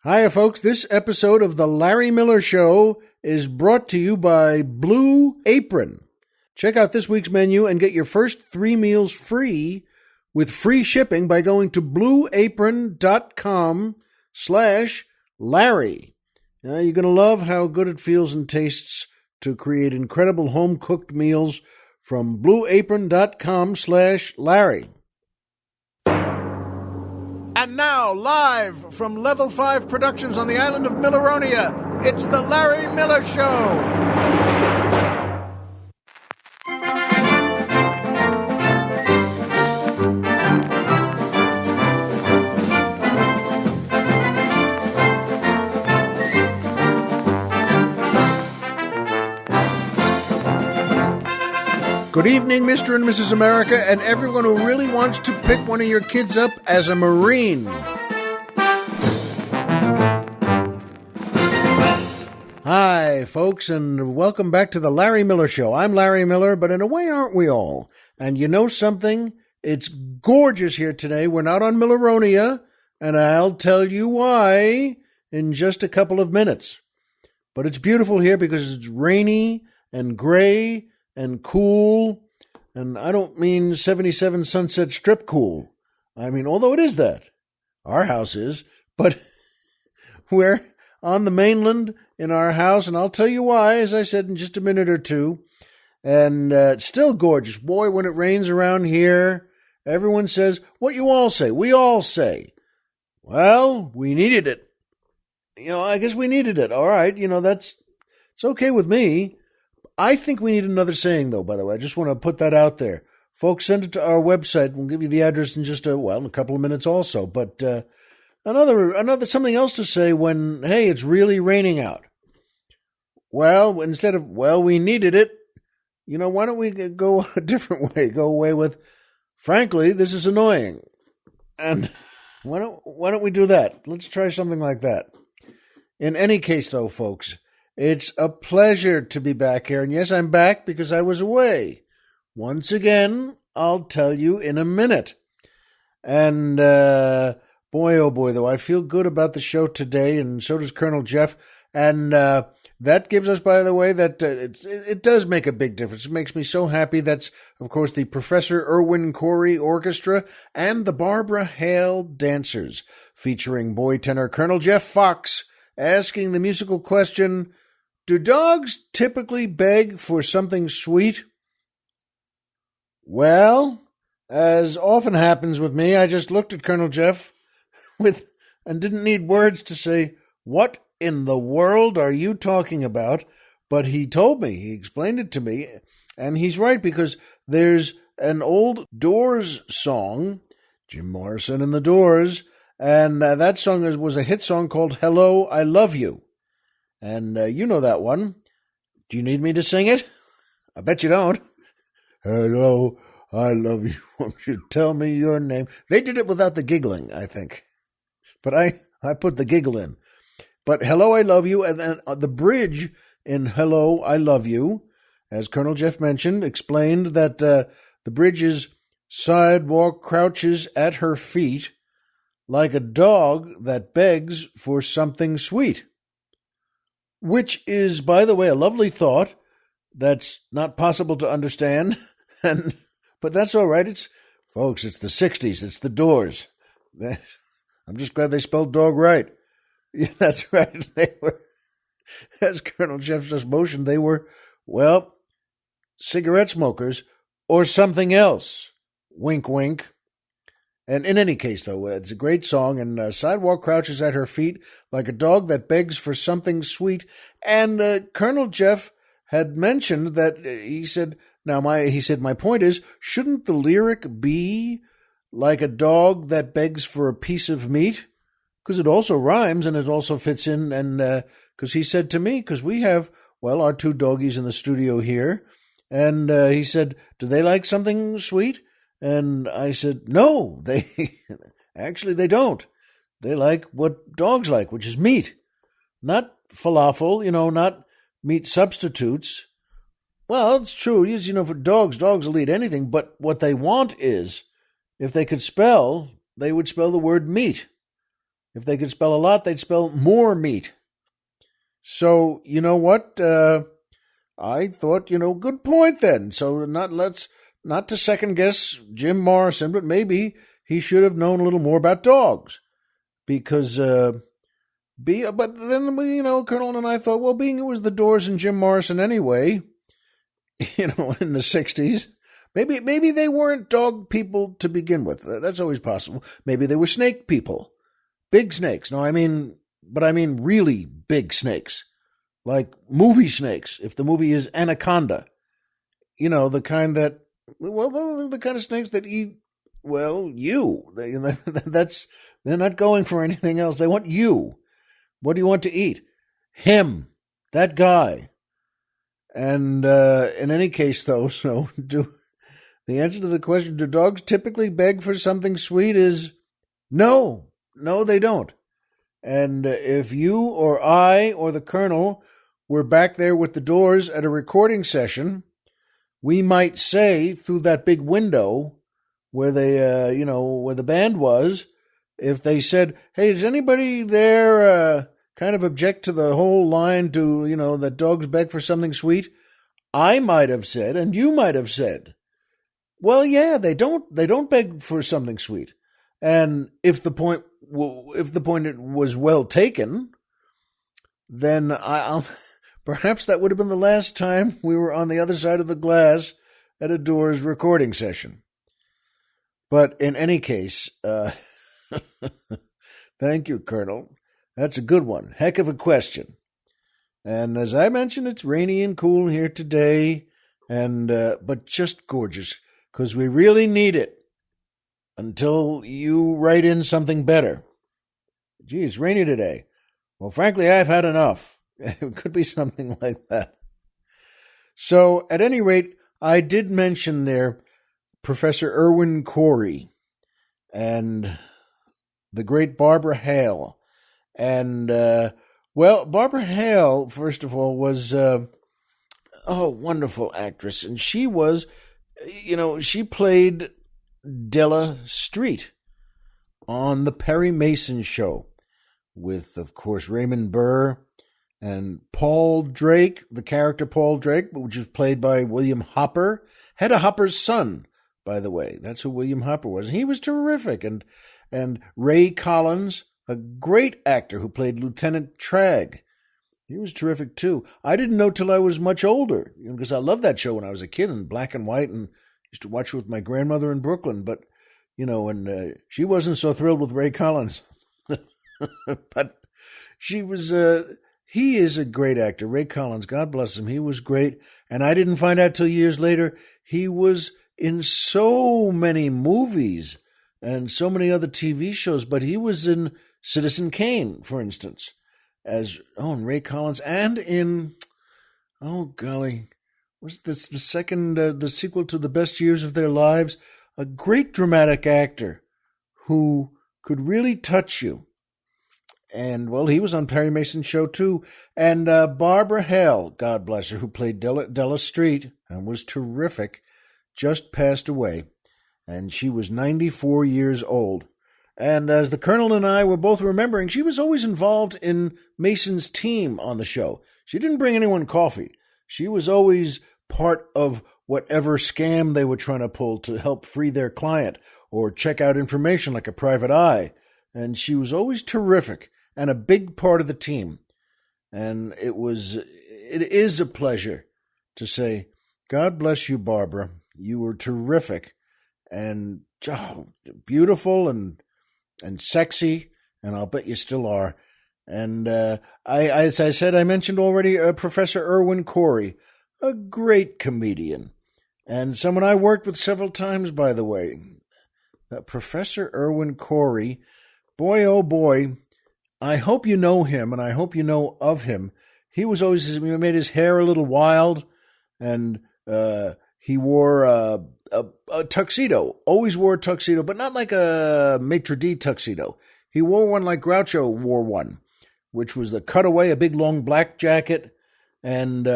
Hiya, folks. This episode of The Larry Miller Show is brought to you by Blue Apron. Check out this week's menu and get your first 3 meals free with free shipping by going to blueapron.com/Larry. You're going to love how good it feels and tastes to create incredible home-cooked meals from blueapron.com/Larry. And now, live from Level 5 Productions on the island of Milleronia, it's The Larry Miller Show. Good evening, Mr. and Mrs. America, and everyone who really wants to pick one of your kids up as a Marine. Hi, folks, and welcome back to the Larry Miller Show. I'm Larry Miller, but in a way, aren't we all? And you know something? It's gorgeous here today. We're not on Milleronia, and I'll tell you why in just a couple of minutes. But it's beautiful here because it's rainy and gray and cool, and I don't mean 77 Sunset Strip cool. I mean, although it is that. Our house is, but we're on the mainland in our house, and I'll tell you why, as I said, in just a minute or two. And it's still gorgeous. Boy, when it rains around here, everyone says, what you all say, we all say. Well, we needed it. I guess we needed it. All right, it's okay with me. I think we need another saying, though, by the way. I just want to put that out there. Folks, send it to our website. We'll give you the address in just in a couple of minutes also. But another something else to say when, hey, it's really raining out. Well, instead of, we needed it, why don't we go a different way? Go away with, frankly, this is annoying. And why don't we do that? Let's try something like that. In any case, though, folks, it's a pleasure to be back here. And yes, I'm back because I was away. Once again, I'll tell you in a minute. And boy, oh boy, though, I feel good about the show today, and so does Colonel Jeff. And that gives us, by the way, that it does make a big difference. It makes me so happy. That's, of course, the Professor Irwin Corey Orchestra and the Barbara Hale Dancers, featuring boy tenor Colonel Jeff Fox, asking the musical question, do dogs typically beg for something sweet? Well, as often happens with me, I just looked at Colonel Jeff and didn't need words to say, what in the world are you talking about? But he told me, he explained it to me, and he's right, because there's an old Doors song, Jim Morrison and the Doors, and that song was a hit song called Hello, I Love You. And you know that one. Do you need me to sing it? I bet you don't. Hello, I love you. Won't you tell me your name? They did it without the giggling, I think. But I put the giggle in. But Hello, I Love You, and then the bridge in Hello, I Love You, as Colonel Jeff mentioned, explained that the bridge is sidewalk crouches at her feet like a dog that begs for something sweet. Which is, by the way, a lovely thought that's not possible to understand, but that's all right. Folks, it's the 60s. It's the Doors. I'm just glad they spelled dog right. Yeah, that's right. They were, as Colonel Jeff just motioned, they were, cigarette smokers or something else. Wink, wink. And in any case, though, it's a great song, and Sidewalk crouches at her feet like a dog that begs for something sweet. And Colonel Jeff had mentioned that he said, my point is, shouldn't the lyric be like a dog that begs for a piece of meat? Because it also rhymes and it also fits in. And because he said to me, because we have, our 2 doggies in the studio here, and he said, do they like something sweet? And I said, no, they don't. They like what dogs like, which is meat. Not falafel, not meat substitutes. Well, it's true. For dogs will eat anything. But what they want is, if they could spell, they would spell the word meat. If they could spell a lot, they'd spell more meat. So, you know what? I thought, good point then. So not to second guess Jim Morrison, but maybe he should have known a little more about dogs. Because, but then, Colonel and I thought, well, being it was the Doors and Jim Morrison anyway, in the 60s, maybe they weren't dog people to begin with. That's always possible. Maybe they were snake people. Big snakes. No, I mean really big snakes. Like movie snakes, if the movie is Anaconda. The kind that, the kind of snakes that eat, you. They're not going for anything else. They want you. What do you want to eat? Him. That guy. And in any case, though, the answer to the question, do dogs typically beg for something sweet is no. No, they don't. And if you or I or the Colonel were back there with the Doors at a recording session, we might say through that big window where they, where the band was, if they said, hey, does anybody there kind of object to the whole line to, that dogs beg for something sweet? I might have said, and you might have said, well, yeah, they don't beg for something sweet. And if the point was well taken, then I'll perhaps that would have been the last time we were on the other side of the glass at a Doors recording session. But in any case, thank you, Colonel. That's a good one. Heck of a question. And as I mentioned, it's rainy and cool here today, and but just gorgeous, because we really need it until you write in something better. Gee, it's rainy today. Well, frankly, I've had enough. It could be something like that. So, at any rate, I did mention there Professor Irwin Corey and the great Barbara Hale. And, Barbara Hale, first of all, was a wonderful actress. And she was, she played Della Street on the Perry Mason Show with, of course, Raymond Burr and Paul Drake, the character Paul Drake, which was played by William Hopper, Hedda Hopper's son, by the way. That's who William Hopper was. He was terrific. And Ray Collins, a great actor who played Lieutenant Tragg. He was terrific, too. I didn't know till I was much older, because I loved that show when I was a kid in black and white and used to watch it with my grandmother in Brooklyn. But, and she wasn't so thrilled with Ray Collins. But she was, he is a great actor. Ray Collins, God bless him. He was great. And I didn't find out till years later, he was in so many movies and so many other TV shows, but he was in Citizen Kane, for instance, and Ray Collins, and in, was this the second, the sequel to The Best Years of Their Lives? A great dramatic actor who could really touch you. And, he was on Perry Mason's show, too. And Barbara Hale, God bless her, who played Della Street and was terrific, just passed away. And she was 94 years old. And as the Colonel and I were both remembering, she was always involved in Mason's team on the show. She didn't bring anyone coffee. She was always part of whatever scam they were trying to pull to help free their client or check out information like a private eye. And she was always terrific and a big part of the team. And it is a pleasure to say, God bless you, Barbara. You were terrific and beautiful and sexy, and I'll bet you still are. And as I said, I mentioned already Professor Irwin Corey, a great comedian, and someone I worked with several times, by the way. Professor Irwin Corey, boy, oh boy, I hope you know him, and I hope you know of him. He was always, he made his hair a little wild, and he wore a tuxedo, always wore a tuxedo, but not like a maitre d' tuxedo. He wore one like Groucho wore one, which was the cutaway, a big long black jacket, and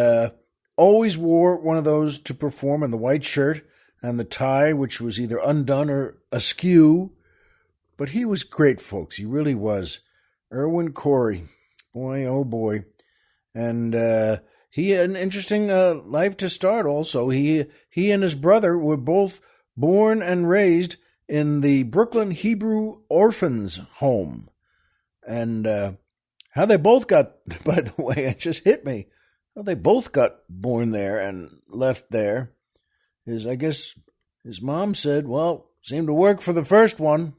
always wore one of those to perform, in the white shirt and the tie, which was either undone or askew. But he was great, folks. He really was. Irwin Corey. Boy, oh boy. And he had an interesting life to start also. He and his brother were both born and raised in the Brooklyn Hebrew Orphans Home. And how they both got, by the way, it just hit me. How they both got born there and left there is, I guess, his mom said, well, seemed to work for the first one.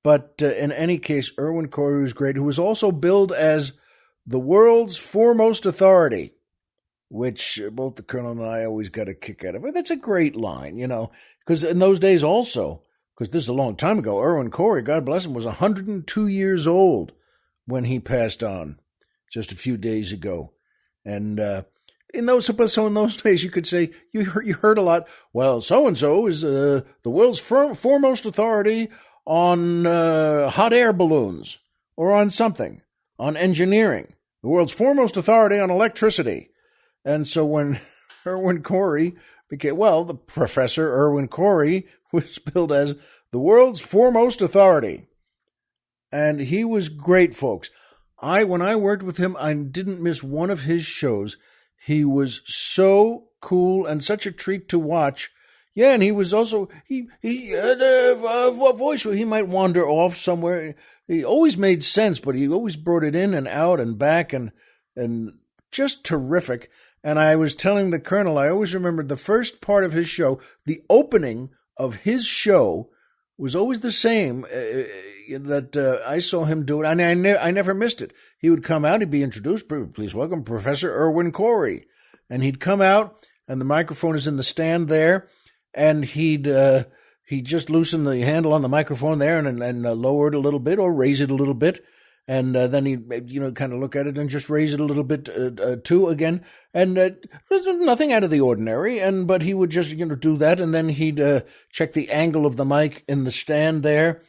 But in any case, Irwin Corey was great, who was also billed as the world's foremost authority, which both the Colonel and I always got a kick out of it. That's a great line, because in those days also, because this is a long time ago, Irwin Corey, God bless him, was 102 years old when he passed on just a few days ago. And in those days, you could say, you heard a lot, well, so-and-so is the world's foremost authority on hot air balloons or on something, on engineering, the world's foremost authority on electricity. And so when Irwin Corey became, the Professor Irwin Corey was billed as the world's foremost authority. And he was great, folks. When I worked with him, I didn't miss one of his shows. He was so cool and such a treat to watch. Yeah, and he was also, he had a voice where he might wander off somewhere. He always made sense, but he always brought it in and out and back and just terrific. And I was telling the Colonel, I always remembered the first part of his show, the opening of his show was always the same that I saw him do it. And I never missed it. He would come out, he'd be introduced, please welcome Professor Irwin Corey. And he'd come out, and the microphone is in the stand there, and he'd just loosen the handle on the microphone there and lower it a little bit or raise it a little bit. And then he'd, kind of look at it and just raise it a little bit too again. And there's nothing out of the ordinary. But he would just, do that. And then he'd check the angle of the mic in the stand there.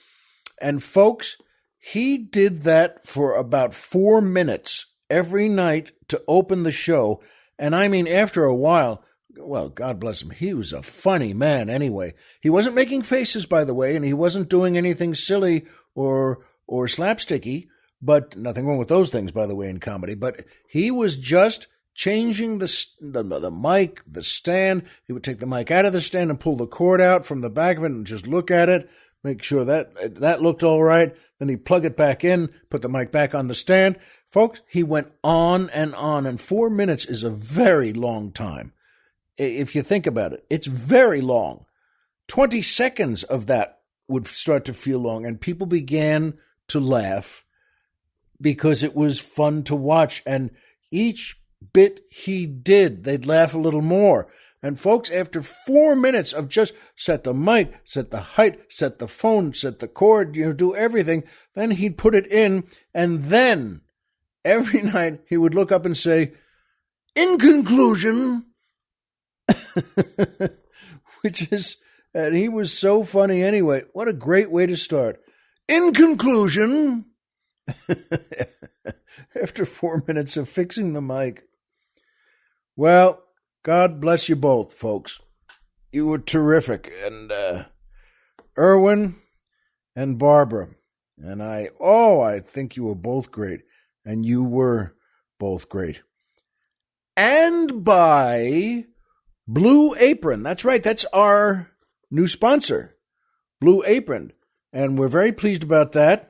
And folks, he did that for about 4 minutes every night to open the show. And I mean, after a while, well, God bless him, he was a funny man anyway. He wasn't making faces, by the way, and he wasn't doing anything silly or slapsticky. But nothing wrong with those things, by the way, in comedy. But he was just changing the mic, the stand. He would take the mic out of the stand and pull the cord out from the back of it and just look at it, make sure that looked all right. Then he'd plug it back in, put the mic back on the stand. Folks, he went on, and 4 minutes is a very long time. If you think about it, it's very long. 20 seconds of that would start to feel long, and people began to laugh because it was fun to watch. And each bit he did, they'd laugh a little more. And folks, after 4 minutes of just set the mic, set the height, set the phone, set the cord, do everything, then he'd put it in. And then every night he would look up and say, in conclusion, and he was so funny anyway. What a great way to start. In conclusion, after 4 minutes of fixing the mic. Well, God bless you both, folks. You were terrific. And Irwin and Barbara. And I think you were both great. And you were both great. And by Blue Apron. That's right. That's our new sponsor, Blue Apron. And we're very pleased about that.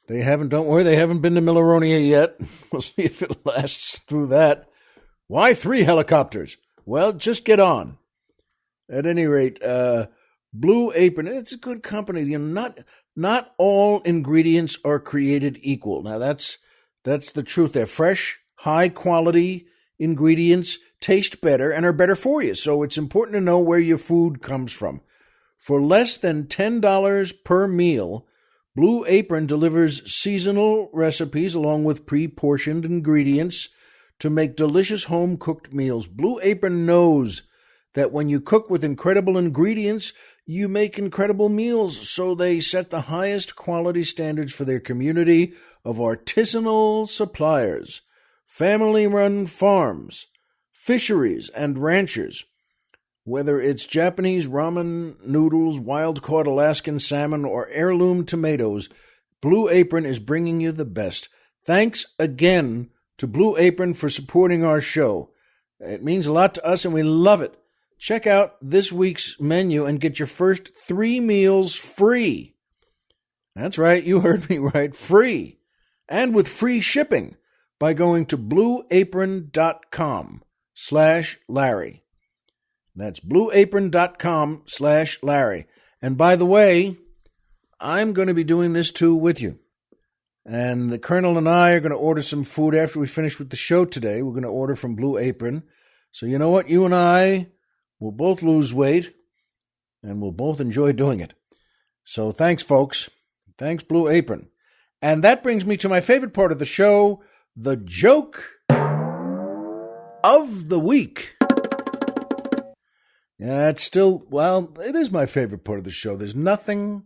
Don't worry, they haven't been to Milleronia yet. We'll see if it lasts through that. Why 3 helicopters? Well, just get on. At any rate, Blue Apron, it's a good company. Not all ingredients are created equal. Now, that's the truth. They're fresh, high-quality ingredients, taste better, and are better for you. So it's important to know where your food comes from. For less than $10 per meal, Blue Apron delivers seasonal recipes along with pre-portioned ingredients to make delicious home-cooked meals. Blue Apron knows that when you cook with incredible ingredients, you make incredible meals, so they set the highest quality standards for their community of artisanal suppliers, family-run farms, fisheries, and ranchers. Whether it's Japanese ramen noodles, wild-caught Alaskan salmon, or heirloom tomatoes, Blue Apron is bringing you the best. Thanks again to Blue Apron for supporting our show. It means a lot to us, and we love it. Check out this week's menu and get your first 3 meals free. That's right, you heard me right, free. And with free shipping by going to blueapron.com/Larry. That's blueapron.com/Larry. And by the way, I'm going to be doing this too with you. And the Colonel and I are going to order some food after we finish with the show today. We're going to order from Blue Apron. So you know what? You and I will both lose weight, and we'll both enjoy doing it. So thanks, folks. Thanks, Blue Apron. And that brings me to my favorite part of the show, the joke of the week. Yeah, it is my favorite part of the show. There's nothing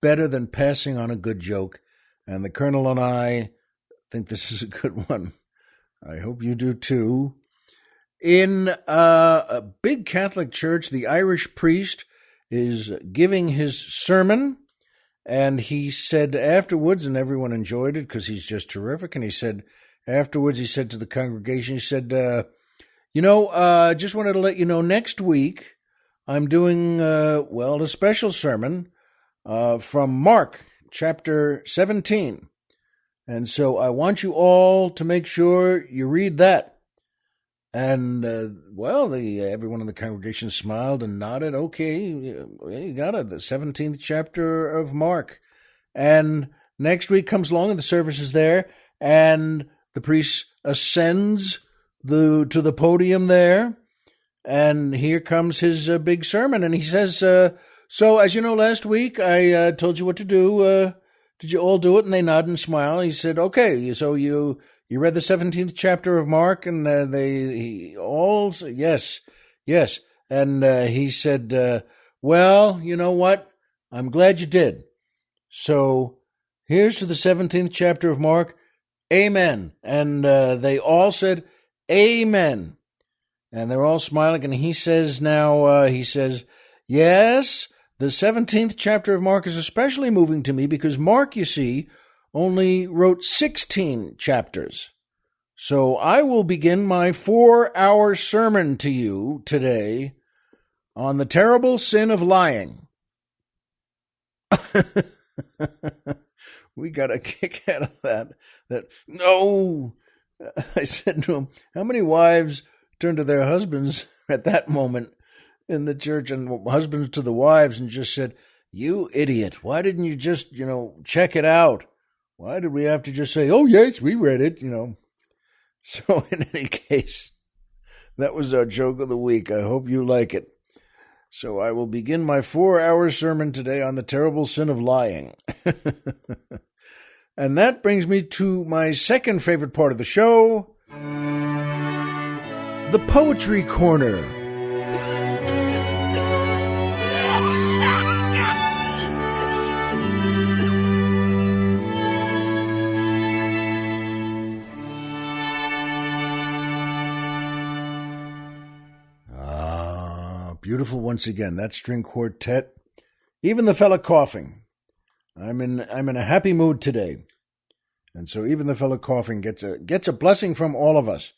better than passing on a good joke. And the Colonel and I think this is a good one. I hope you do too. In a big Catholic church, the Irish priest is giving his sermon, and he said afterwards, and everyone enjoyed it because he's just terrific, and he said afterwards, he said to the congregation, he said, just wanted to let you know, next week I'm doing, a special sermon from Mark chapter 17. And so I want you all to make sure you read that. And, everyone in the congregation smiled and nodded. Okay, you got it, the 17th chapter of Mark. And next week comes along and the service is there, and the priest ascends to the podium there, and here comes his big sermon. And he says, so as you know, last week I told you what to do. Did you all do it? And they nod and smile. He said, okay, so you read the 17th chapter of Mark? And they all said, yes. And he said, well, you know what? I'm glad you did. So here's to the 17th chapter of Mark. Amen. And they all said, amen. And they're all smiling. And he says yes, the 17th chapter of Mark is especially moving to me because Mark, you see, only wrote 16 chapters. So I will begin my 4-hour sermon to you today on the terrible sin of lying. We got a kick out of that. No, I said to him, how many wives turned to their husbands at that moment in the church, and husbands to the wives, and just said, you idiot, why didn't you just, check it out? Why did we have to just say, oh, yes, we read it, So in any case, that was our joke of the week. I hope you like it. So I will begin my 4-hour sermon today on the terrible sin of lying. And that brings me to my second favorite part of the show, the Poetry Corner. Beautiful once again, that string quartet. Even the fella coughing. I'm in a happy mood today. And so even the fella coughing gets a blessing from all of us.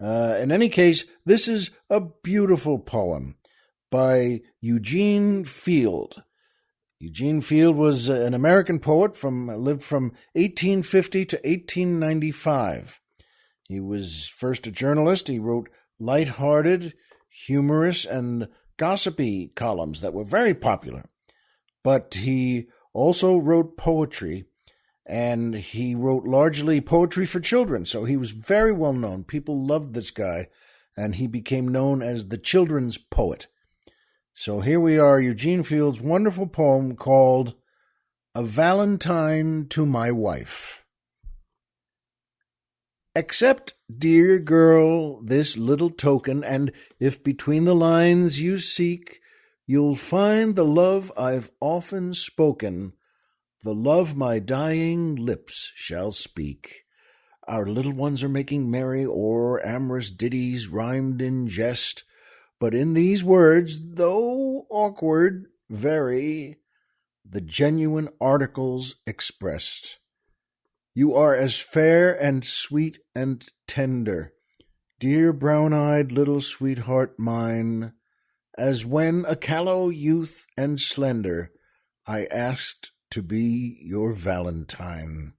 In any case, this is a beautiful poem by Eugene Field. Eugene Field was an American poet lived from 1850 to 1895. He was first a journalist. He wrote lighthearted, humorous, and gossipy columns that were very popular. But he also wrote poetry, and he wrote largely poetry for children. So he was very well known. People loved this guy, and he became known as the children's poet. So here we are, Eugene Field's wonderful poem called A Valentine to My Wife. Accept, dear girl, this little token, and if between the lines you seek, you'll find the love I've often spoken, the love my dying lips shall speak. Our little ones are making merry o'er amorous ditties rhymed in jest, but in these words, though awkward very, the genuine articles expressed. You are as fair and sweet and tender, dear brown-eyed little sweetheart mine, as when a callow youth and slender I asked to be your Valentine.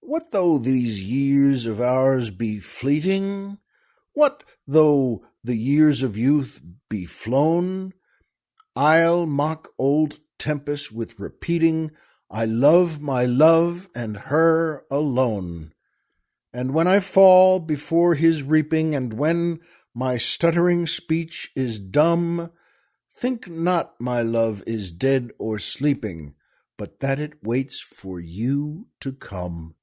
What though these years of ours be fleeting? What though the years of youth be flown? I'll mock old Tempest with repeating, I love my love and her alone. And when I fall before his reaping, and when my stuttering speech is dumb, think not my love is dead or sleeping, but that it waits for you to come.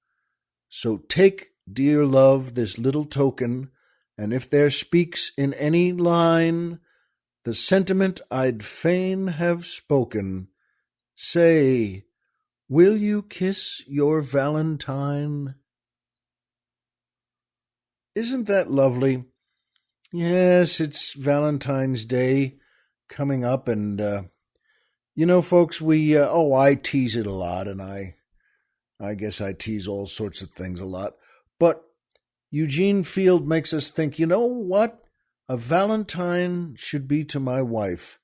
So take, dear love, this little token, and if there speaks in any line the sentiment I'd fain have spoken, say, will you kiss your Valentine? Isn't that lovely? Yes, it's Valentine's Day coming up, and folks, I tease it a lot, and I guess I tease all sorts of things a lot, but Eugene Field makes us think, you know what a Valentine should be to my wife,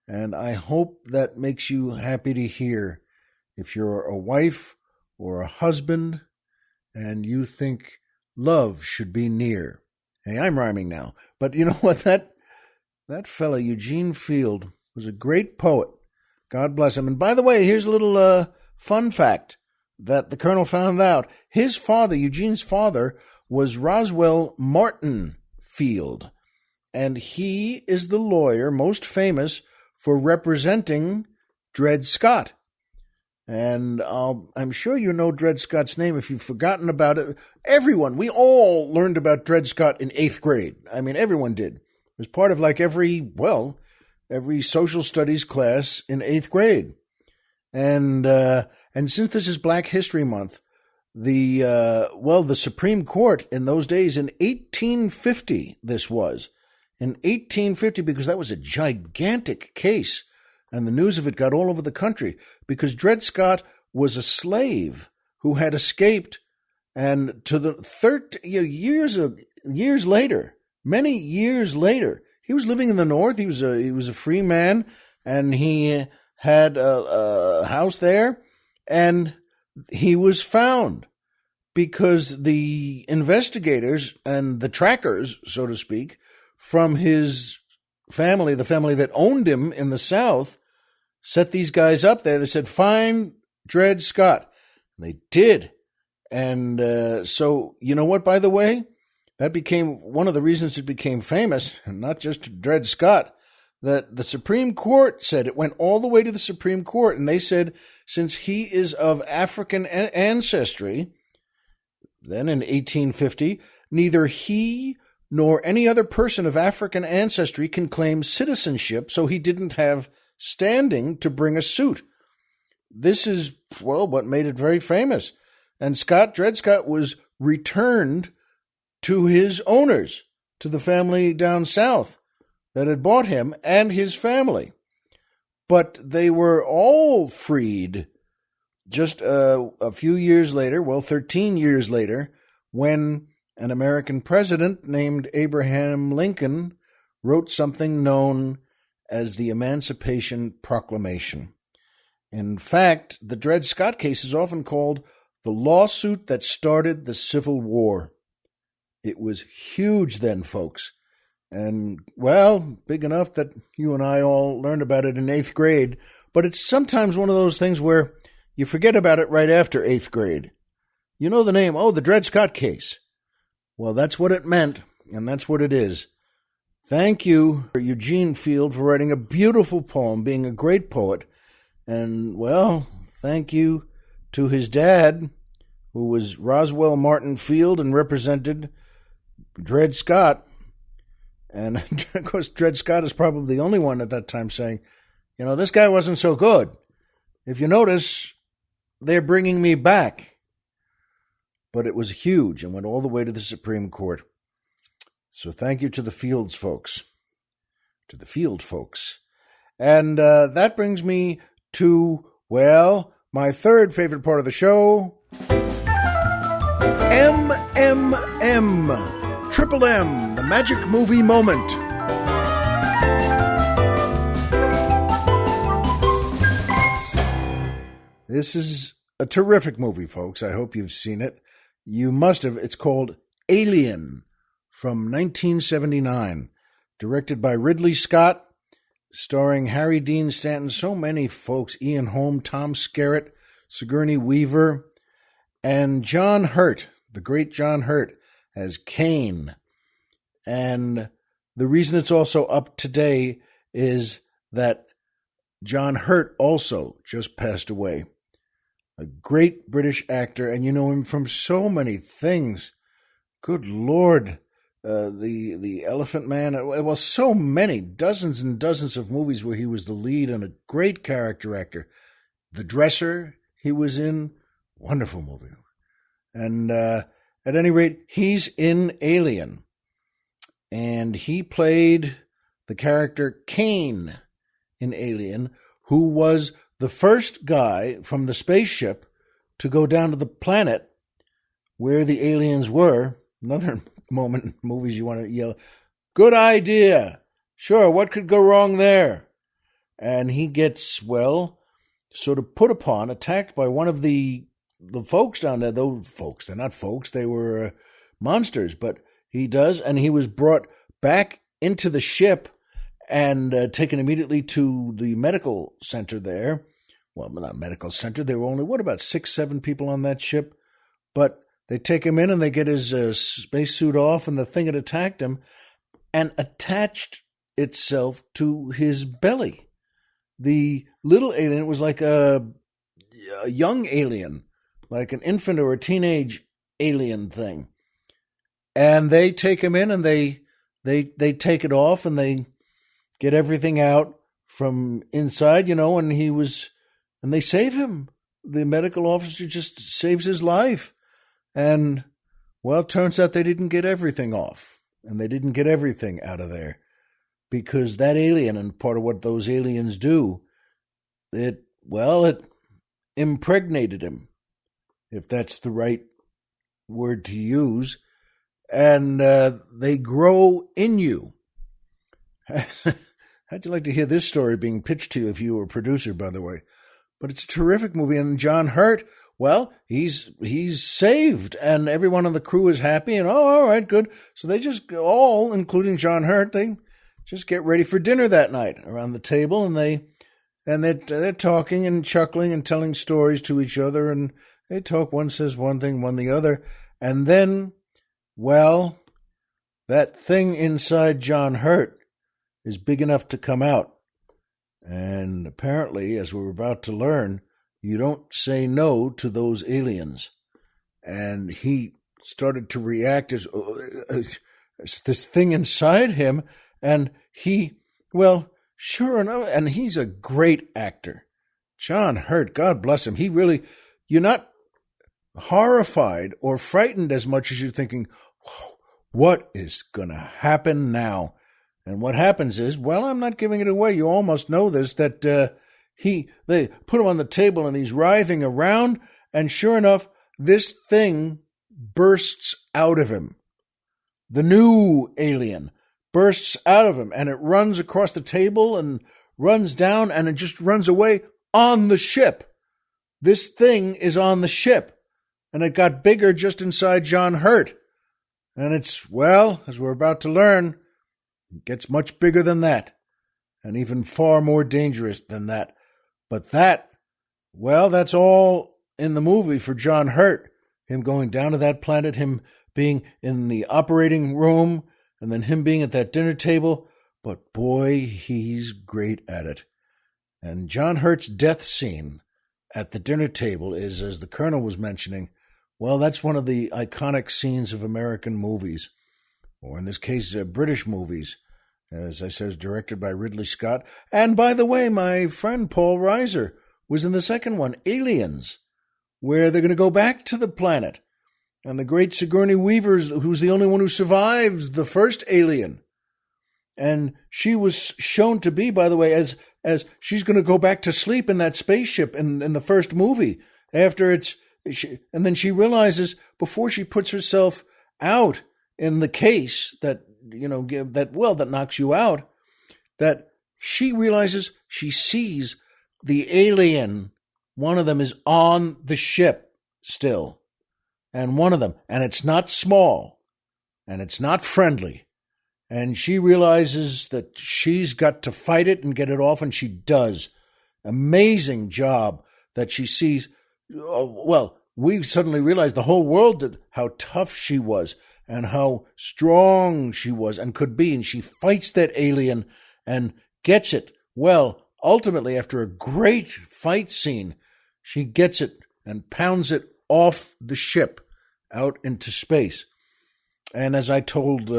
and I hope that makes you happy to hear. If you're a wife or a husband and you think love should be near. Hey, I'm rhyming now, but you know what? That fella, Eugene Field, was a great poet. God bless him. And by the way, here's a little fun fact that the Colonel found out. His father, Eugene's father, was Roswell Martin Field, and he is the lawyer most famous for representing Dred Scott. And I'm sure you know Dred Scott's name if you've forgotten about it. Everyone, we all learned about Dred Scott in 8th grade. I mean, everyone did. It was part of like every social studies class in 8th grade. And since this is Black History Month, the Supreme Court in those days in 1850, in 1850, because that was a gigantic case. And the news of it got all over the country because Dred Scott was a slave who had escaped, and to the many years later, he was living in the North. He was a free man, and he had a house there, and he was found because the investigators and the trackers, so to speak, from his family, the family that owned him in the South, set these guys up there. They said, find Dred Scott. And they did. And so, you know what, by the way? That became one of the reasons it became famous, and not just Dred Scott, that the Supreme Court said, it went all the way to the Supreme Court, and they said, since he is of African ancestry, then in 1850, neither he nor any other person of African ancestry can claim citizenship, so he didn't have standing to bring a suit. This is, what made it very famous. And Dred Scott was returned to his owners, to the family down south that had bought him and his family. But they were all freed just a few years later, 13 years later, when an American president named Abraham Lincoln wrote something known as the Emancipation Proclamation. In fact, the Dred Scott case is often called the lawsuit that started the Civil War. It was huge then, folks. And, big enough that you and I all learned about it in 8th grade. But it's sometimes one of those things where you forget about it right after 8th grade. You know the name, the Dred Scott case. Well, that's what it meant, and that's what it is. Thank you, Eugene Field, for writing a beautiful poem, being a great poet. And, thank you to his dad, who was Roswell Martin Field and represented Dred Scott. And, of course, Dred Scott is probably the only one at that time saying, this guy wasn't so good. If you notice, they're bringing me back. But it was huge and went all the way to the Supreme Court. So thank you to the Field folks. And that brings me to, well, my third favorite part of the show, MMM, Triple M, the Magic Movie Moment. This is a terrific movie, folks. I hope you've seen it. You must have. It's called Alien from 1979, directed by Ridley Scott, starring Harry Dean Stanton, so many folks, Ian Holm, Tom Skerritt, Sigourney Weaver, and John Hurt, the great John Hurt, as Kane. And the reason it's also up today is that John Hurt also just passed away. A great British actor, and you know him from so many things. Good Lord. The Elephant Man, well, so many, dozens and dozens of movies where he was the lead and a great character actor. The Dresser he was in, wonderful movie. And at any rate, he's in Alien. And he played the character Kane in Alien, who was the first guy from the spaceship to go down to the planet where the aliens were. Another moment in movies you want to yell, good idea. Sure, what could go wrong there? And he gets, well, sort of put upon, attacked by one of the folks down there. Those folks, they're not folks, they were monsters, but he does, and he was brought back into the ship and taken immediately to the medical center there. Well, not medical center. There were only, about 6, 7 people on that ship? But they take him in and they get his spacesuit off, and the thing had attacked him and attached itself to his belly. The little alien was like a young alien, like an infant or a teenage alien thing. And they take him in and they take it off and they get everything out from inside, and they save him. The medical officer just saves his life. And, well, it turns out they didn't get everything off. And they didn't get everything out of there. Because that alien, and part of what those aliens do, it impregnated him, if that's the right word to use. And they grow in you. How'd you like to hear this story being pitched to you if you were a producer, by the way? But it's a terrific movie. And John Hurt, well, he's saved. And everyone on the crew is happy. And, all right, good. So they just all, including John Hurt, they just get ready for dinner that night around the table. And they're talking and chuckling and telling stories to each other. And they talk. One says one thing, one the other. And then, well, that thing inside John Hurt is big enough to come out. And apparently, as we're about to learn, you don't say no to those aliens. And he started to react as this thing inside him. And sure enough, and he's a great actor. John Hurt, God bless him. He really, you're not horrified or frightened as much as you're thinking, what is going to happen now? And what happens is, well, I'm not giving it away. You almost know this, that they put him on the table and he's writhing around. And sure enough, this thing bursts out of him. The new alien bursts out of him and it runs across the table and runs down and it just runs away on the ship. This thing is on the ship and it got bigger just inside John Hurt. And it's, well, as we're about to learn, it gets much bigger than that, and even far more dangerous than that. But that, well, that's all in the movie for John Hurt. Him going down to that planet, him being in the operating room, and then him being at that dinner table. But boy, he's great at it. And John Hurt's death scene at the dinner table is, as the Colonel was mentioning, well, that's one of the iconic scenes of American movies. Or in this case, British movies, as I said, directed by Ridley Scott. And by the way, my friend Paul Reiser was in the second one, Aliens, where they're going to go back to the planet. And the great Sigourney Weaver, who's the only one who survives the first Alien. And she was shown to be, by the way, as as she's going to go back to sleep in that spaceship in the first movie after and then she realizes before she puts herself out in the case that, that knocks you out, that she realizes she sees the alien. One of them is on the ship still. And it's not small, and it's not friendly. And she realizes that she's got to fight it and get it off, and she does. Amazing job that she sees. We suddenly realized the whole world did how tough she was and how strong she was and could be. And she fights that alien and gets it. Well, ultimately, after a great fight scene, she gets it and pounds it off the ship out into space. And as I told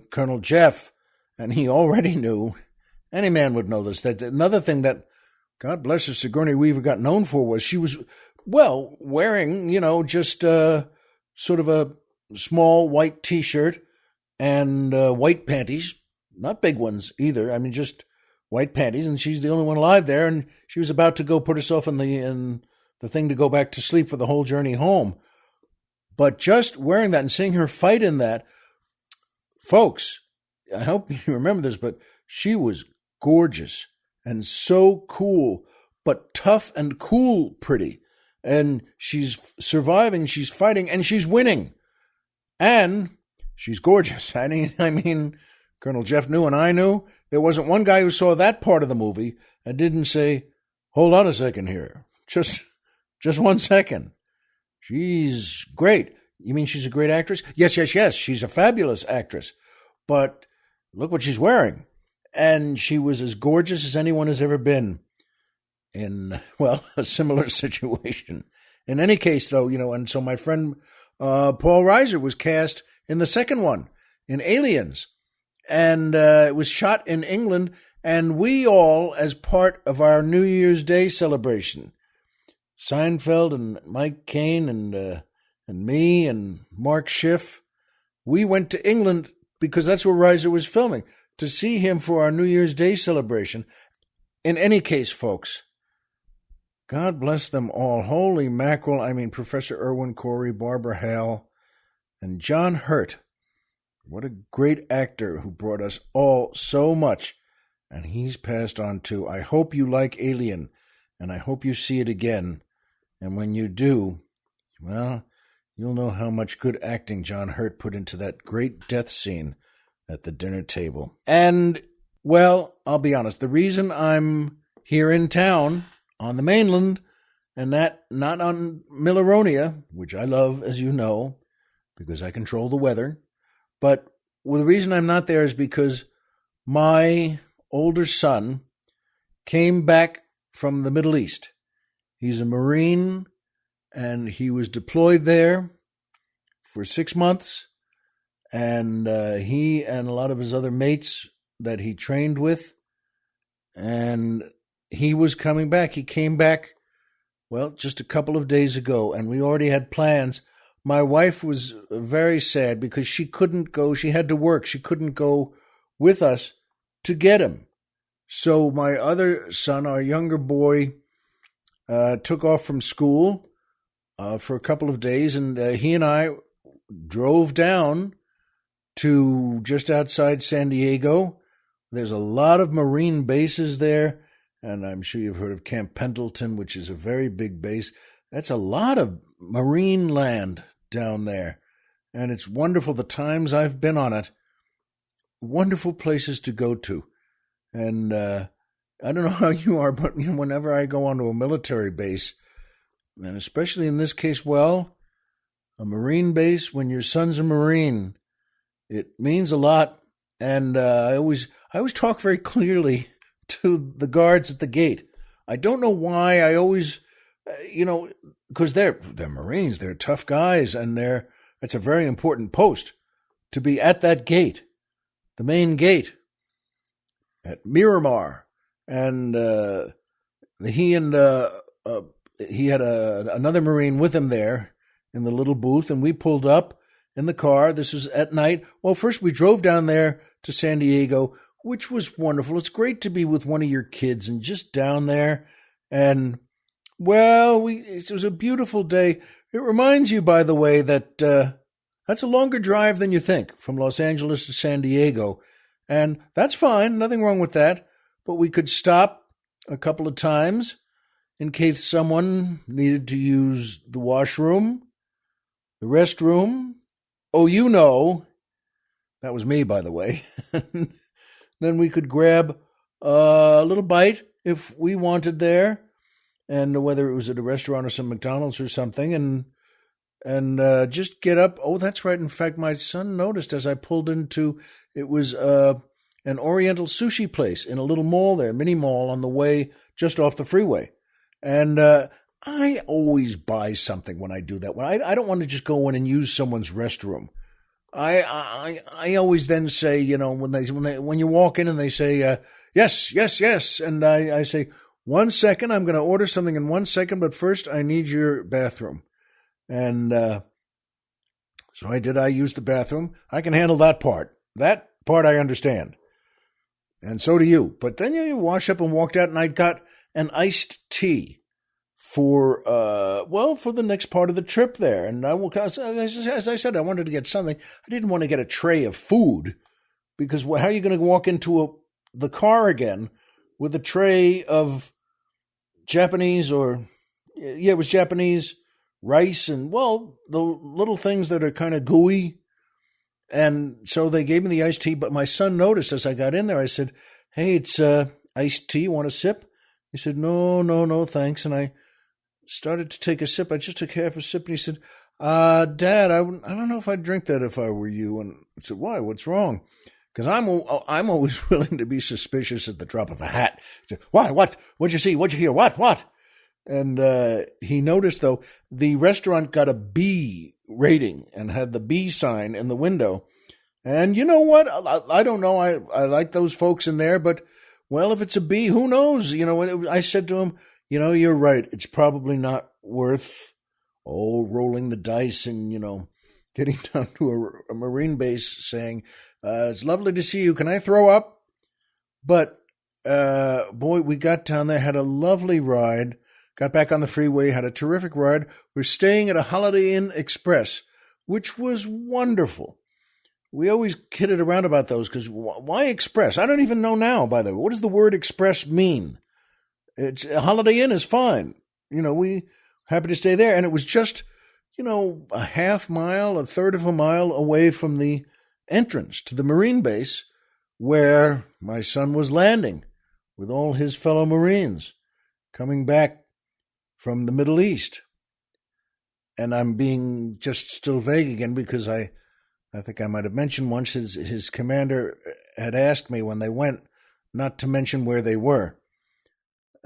Colonel Jeff, and he already knew, any man would know this, that another thing that, God bless her, Sigourney Weaver got known for was she was, wearing, just sort of a small white T-shirt and white panties, not big ones either. I mean, just white panties, and she's the only one alive there, and she was about to go put herself in the thing to go back to sleep for the whole journey home. But just wearing that and seeing her fight in that, folks, I hope you remember this, but she was gorgeous and so cool, but tough and cool pretty. And she's surviving, she's fighting, and she's winning. And she's gorgeous. I mean, Colonel Jeff knew and I knew. There wasn't one guy who saw that part of the movie and didn't say, hold on a second here. Just 1 second. She's great. You mean she's a great actress? Yes. She's a fabulous actress. But look what she's wearing. And she was as gorgeous as anyone has ever been in, a similar situation. In any case, though, and so my friend Paul Reiser was cast in the second one, in Aliens. And it was shot in England. And we all, as part of our New Year's Day celebration, Seinfeld and Mike Caine and me and Mark Schiff, we went to England because that's where Reiser was filming, to see him for our New Year's Day celebration. In any case, folks, God bless them all. Holy mackerel. I mean, Professor Irwin Corey, Barbara Hale, and John Hurt. What a great actor who brought us all so much. And he's passed on too. I hope you like Alien, and I hope you see it again. And when you do, you'll know how much good acting John Hurt put into that great death scene at the dinner table. And, I'll be honest, the reason I'm here in town on the mainland and not on Milleronia, which I love, as you know, because I control the weather, but the reason I'm not there is because my older son came back from the Middle East. He's a Marine, and he was deployed there for 6 months, and he and a lot of his other mates that he trained with, and he was coming back. He came back, just a couple of days ago, and we already had plans. My wife was very sad because she couldn't go. She had to work. She couldn't go with us to get him. So my other son, our younger boy, took off from school for a couple of days, and he and I drove down to just outside San Diego. There's a lot of Marine bases there, and I'm sure you've heard of Camp Pendleton, which is a very big base. That's a lot of Marine land down there, and it's wonderful. The times I've been on it, wonderful places to go to. And I don't know how you are, but whenever I go onto a military base, and especially in this case, a Marine base, when your son's a Marine, it means a lot. And I always talk very clearly to the guards at the gate. I don't know why. I always, because they're Marines, they're tough guys, and it's a very important post to be at that gate, the main gate at Miramar. And he had another Marine with him there in the little booth, and we pulled up in the car. This was at night. Well, first we drove down there to San Diego. which was wonderful. It's great to be with one of your kids and just down there. And, well, it was a beautiful day. It reminds you, by the way, that that's a longer drive than you think from Los Angeles to San Diego. And that's fine, nothing wrong with that. But we could stop a couple of times in case someone needed to use the washroom, the restroom. Oh, you know, that was me, by the way. Then we could grab a little bite if we wanted there, and whether it was at a restaurant or some McDonald's or something, and just get up. Oh, that's right. In fact, my son noticed as I pulled into, it was an Oriental sushi place in a little mall there, mini mall on the way just off the freeway. And I always buy something when I do that. When I don't want to just go in and use someone's restroom. I always then say, you know, when you walk in and they say yes, and I say 1 second, I'm going to order something in 1 second, but first I need your bathroom. And so I did. I used the bathroom. I can handle that part. That part I understand. And so do you. But then you wash up and walked out, and I got an iced tea for the next part of the trip there. And as I said, I wanted to get something. I didn't want to get a tray of food because how are you going to walk into the car again with a tray of Japanese it was Japanese rice and, well, the little things that are kind of gooey. And so they gave me the iced tea, but my son noticed as I got in there, I said, hey, it's iced tea. You want a sip? He said, no, thanks. And I started to take a sip. I just took half a sip, and he said, Dad, I don't know if I'd drink that if I were you. And I said, why? What's wrong? Because I'm always willing to be suspicious at the drop of a hat. He said, why? What? What'd you see? What'd you hear? What? And he noticed, though, the restaurant got a B rating and had the B sign in the window. And you know what? I don't know. I like those folks in there, but, well, if it's a B, who knows? You know, I said to him, you know, you're right. It's probably not worth, rolling the dice and, you know, getting down to a Marine base saying, it's lovely to see you. Can I throw up? But, boy, we got down there, had a lovely ride, got back on the freeway, had a terrific ride. We're staying at a Holiday Inn Express, which was wonderful. We always kidded around about those because why Express? I don't even know now, by the way. What does the word Express mean? A Holiday Inn is fine. You know, we happy to stay there. And it was just, you know, a half mile, a third of a mile away from the entrance to the Marine base where my son was landing with all his fellow Marines coming back from the Middle East. And I'm being just still vague again because I think I might have mentioned once his commander had asked me when they went not to mention where they were.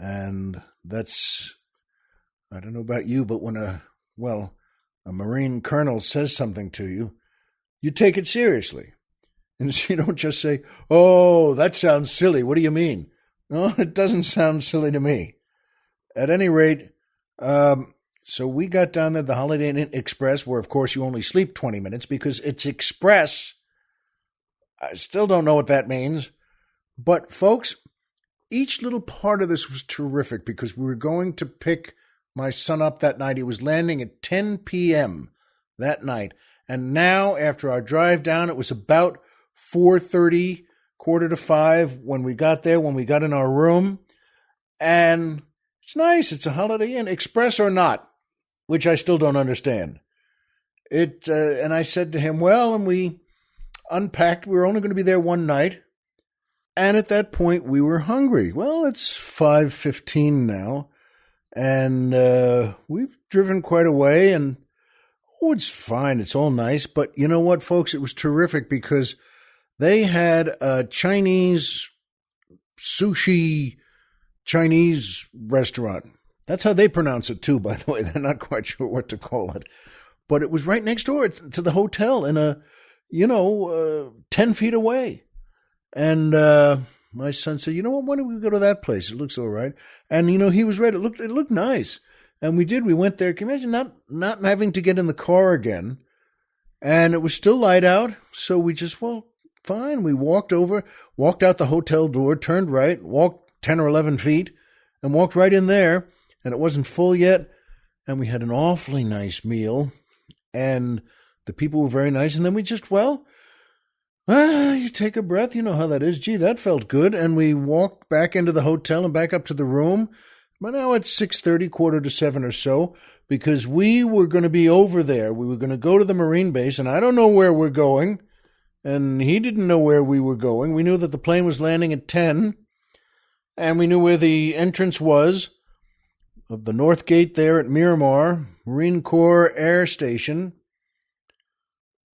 And that's, I don't know about you, but when a Marine colonel says something to you, you take it seriously. And you don't just say, oh, that sounds silly. What do you mean? No, it doesn't sound silly to me. At any rate, so we got down there, the Holiday Inn Express, where, of course, you only sleep 20 minutes because it's express. I still don't know what that means. But, folks, each little part of this was terrific because we were going to pick my son up that night. He was landing at 10 p.m. that night. And now, after our drive down, it was about 4:30, 4:45 when we got there, when we got in our room. And it's nice. It's a Holiday Inn, Express or not, which I still don't understand. And I said to him, well, and we unpacked. We were only going to be there one night. And at that point, we were hungry. Well, it's 5:15 now, and we've driven quite a way, and it's fine. It's all nice. But you know what, folks? It was terrific because they had a Chinese sushi Chinese restaurant. That's how they pronounce it, too, by the way. They're not quite sure what to call it. But it was right next door to the hotel in 10 feet away. And my son said, you know what, why don't we go to that place? It looks all right. And, he was right. It looked nice. And we did. We went there. Can you imagine not having to get in the car again? And it was still light out. So we just, fine. We walked out the hotel door, turned right, walked 10 or 11 feet, and walked right in there. And it wasn't full yet. And we had an awfully nice meal. And the people were very nice. And then we just, you take a breath. You know how that is. Gee, that felt good. And we walked back into the hotel and back up to the room. But now it's 6:30, 6:45 or so, because we were going to be over there. We were going to go to the Marine base, and I don't know where we're going. And he didn't know where we were going. We knew that the plane was landing at 10, and we knew where the entrance was of the North Gate there at Miramar, Marine Corps Air Station.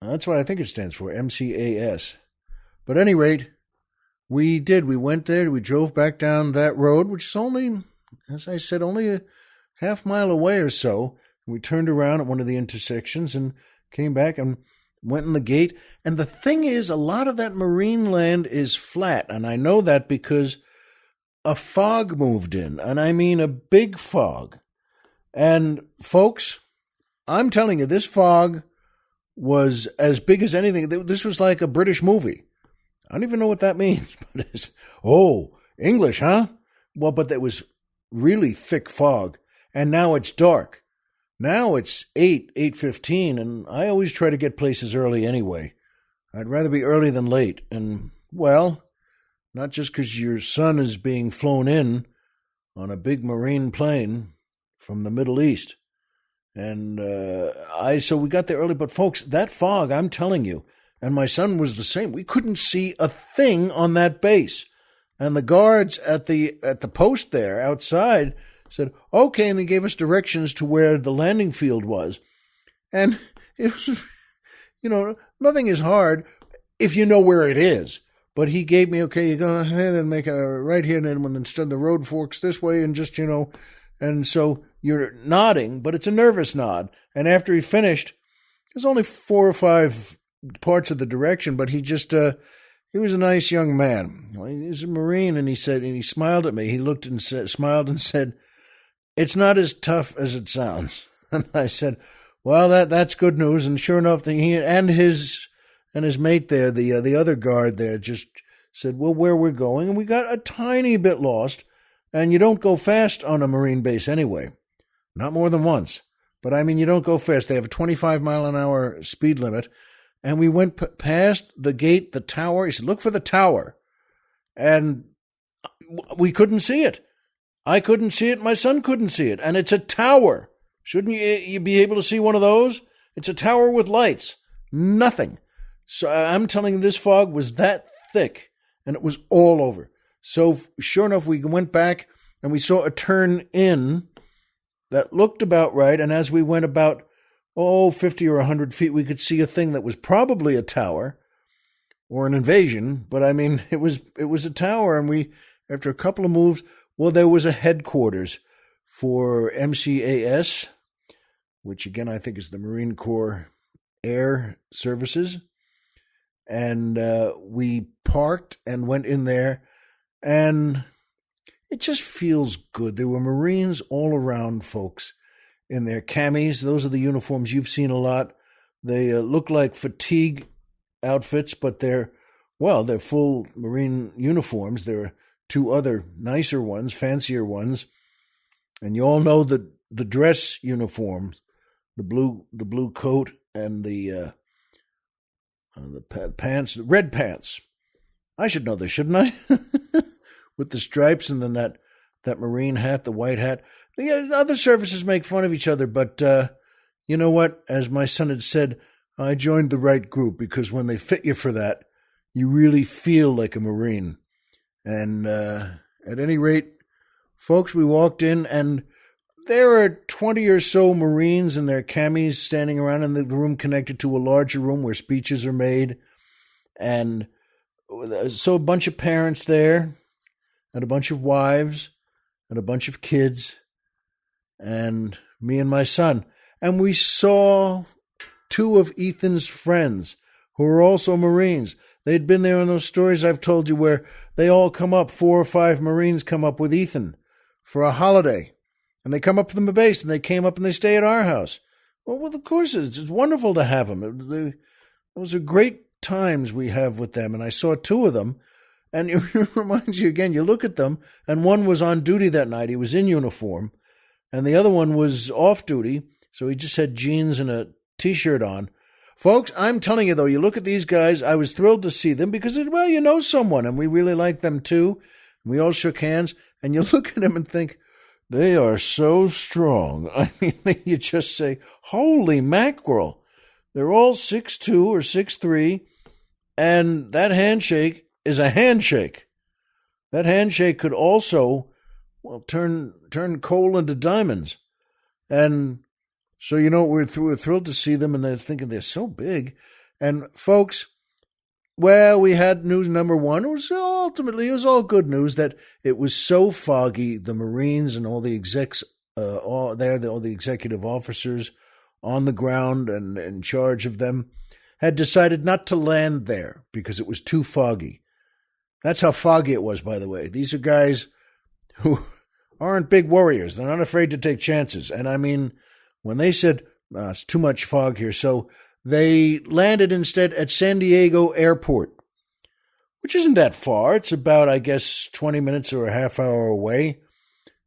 That's what I think it stands for, MCAS. But at any rate, we did. We went there. We drove back down that road, which is only, as I said, only a half mile away or so. We turned around at one of the intersections and came back and went in the gate. And the thing is, a lot of that marine land is flat. And I know that because a fog moved in. And I mean a big fog. And folks, I'm telling you, this fog was as big as anything. This was like a British movie. I don't even know what that means. But it's, English, huh? Well, but there was really thick fog. And now it's dark. Now it's 8:15, and I always try to get places early anyway. I'd rather be early than late. And, not just because your son is being flown in on a big marine plane from the Middle East. And so we got there early. But, folks, that fog, I'm telling you, and my son was the same. We couldn't see a thing on that base. And the guards at the post there outside said, okay, and he gave us directions to where the landing field was. And it was, nothing is hard if you know where it is. But he gave me, okay, you go ahead and make a right here, and then when instead the road forks this way, and just, and so you're nodding, but it's a nervous nod. And after he finished, there's only 4 or 5 parts of the direction, but he just, he was a nice young man. He was a Marine, and he smiled at me. He looked and smiled and said, it's not as tough as it sounds. And I said, well, that's good news. And sure enough, he and his mate there, the other guard there, just said, well, where we're going. And we got a tiny bit lost. And you don't go fast on a Marine base anyway. Not more than once. But I mean, you don't go fast. They have a 25-mile-an-hour speed limit. And we went past the gate, the tower. He said, look for the tower. And we couldn't see it. I couldn't see it. My son couldn't see it. And it's a tower. Shouldn't you be able to see one of those? It's a tower with lights. Nothing. So I'm telling you, this fog was that thick, and it was all over. So sure enough, we went back, and we saw a turn in that looked about right. And as we went about, 50 or 100 feet, we could see a thing that was probably a tower or an invasion. But I mean, it was a tower. And we, after a couple of moves, there was a headquarters for MCAS, which again, I think is the Marine Corps Air Services. And we parked and went in there, and it just feels good. There were Marines all around, folks, in their camis. Those are the uniforms you've seen a lot. They look like fatigue outfits, but they're full Marine uniforms. There are 2 other nicer ones, fancier ones. And you all know the dress uniforms, the blue coat and the pants, the red pants. I should know this, shouldn't I? With the stripes and then that Marine hat, the white hat. The other services make fun of each other, but you know what? As my son had said, I joined the right group, because when they fit you for that, you really feel like a Marine. And at any rate, folks, we walked in, and there are 20 or so Marines in their camis standing around in the room connected to a larger room where speeches are made. And so a bunch of parents there, and a bunch of wives, and a bunch of kids, and me and my son. And we saw 2 of Ethan's friends who were also Marines. They'd been there in those stories I've told you where they all come up, 4 or 5 Marines come up with Ethan for a holiday. And they come up from the base, and they came up and they stay at our house. Well, of course, it's wonderful to have them. It was a great times we have with them, and I saw two of them. And it reminds you again, you look at them, and one was on duty that night. He was in uniform, and the other one was off duty, so he just had jeans and a T-shirt on. Folks, I'm telling you, though, you look at these guys, I was thrilled to see them because, well, you know someone, and we really like them, too. We all shook hands, and you look at them and think, they are so strong. I mean, you just say, holy mackerel. They're all 6'2" or 6'3", and that handshake is a handshake. That handshake could also, well, turn coal into diamonds. And so, you know, we're thrilled to see them, and they're thinking they're so big. And folks, well, we had news number one. It was all good news that it was so foggy. The Marines and all the execs, all the executive officers on the ground and in charge of them had decided not to land there because it was too foggy. That's how foggy it was, by the way. These are guys who aren't big warriors. They're not afraid to take chances. And I mean, when they said, it's too much fog here, so they landed instead at San Diego Airport, which isn't that far. It's about, I guess, 20 minutes or a half hour away.